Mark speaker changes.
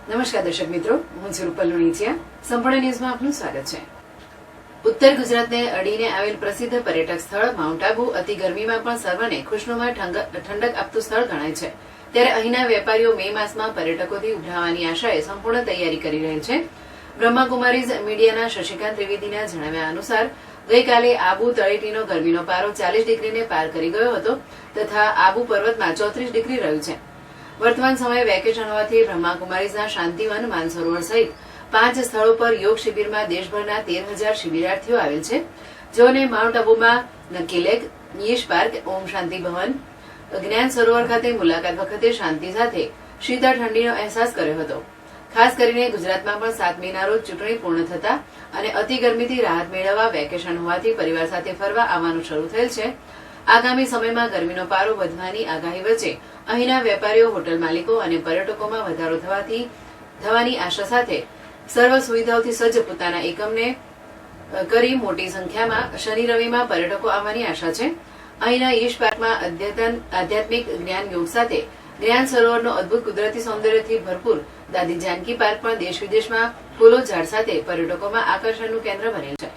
Speaker 1: નમસ્કાર દર્શક મિત્રો, હું છું રૂપલ લુણીચિયા. સંપૂર્ણ ન્યૂઝમાં આપનું સ્વાગત છે. ઉત્તર ગુજરાતને અડીને આવેલ પ્રસિદ્ધ પર્યટક સ્થળ માઉન્ટ આબુ અતિ ગરમીમાં પણ સર્વને ખુશનુમા ઠંડક આપતું સ્થળ ગણાય છે. ત્યારે અહીંના વેપારીઓ મે માસમાં પર્યટકોથી ઉભરાવાની આશાએ સંપૂર્ણ તૈયારી કરી રહેલ છે. બ્રહ્માકુમારીઝ મીડિયાના શશિકાંત ત્રિવેદીના જણાવ્યા અનુસાર ગઈકાલે આબુ તળેટીનો ગરમીનો પારો 40 ડિગ્રીને પાર કરી ગયો હતો તથા આબુ પર્વતમાં 34 ડિગ્રી રહ્યું છે. વર્તમાન સમયે વેકેશન હોવાથી બ્રહ્માકુમારીઝના શાંતિવન, માનસરોવર સહિત 5 સ્થળો પર યોગ શિબિરમાં દેશભરના 13,000 શિબિરાર્થીઓ આવેલ છે. જેઓને માઉન્ટ આબુમાં નક્કી લેક, યશ પાર્ક, ઓમ શાંતિ ભવન, જ્ઞાન સરોવર ખાતે મુલાકાત વખતે શાંતિ સાથે શીતળ ઠંડીનો અહેસાસ કર્યો હતો. ખાસ કરીને ગુજરાતમાં પણ 7 મેના રોજ ચૂંટણી પૂર્ણ થતા અને અતિ ગરમીથી રાહત મેળવવા વેકેશન હોવાથી પરિવાર સાથે ફરવા આવવાનું શરૂ થયેલ છે. આગામી સમયમાં ગરમીનો પારો વધવાની આગાહી વચ્ચે અહીંના વેપારીઓ, હોટલ માલિકો અને પર્યટકોમાં વધારો થવાની આશા સાથે સર્વ સુવિધાઓથી સજ્જ પોતાના એકમને કરી મોટી સંખ્યામાં શનિ રવિમાં પર્યટકો આવવાની આશા છે. અહીંના યશ પાર્કમાં આધ્યાત્મિક જ્ઞાન યોગ સાથે જ્ઞાન સરોવરનો અદભુત કુદરતી સૌંદર્યથી ભરપૂર દાદી જાનકી પાર્ક પણ દેશ વિદેશમાં ફૂલો ઝાડ સાથે પર્યટકોમાં આકર્ષણનું કેન્દ્ર બનેલ છે.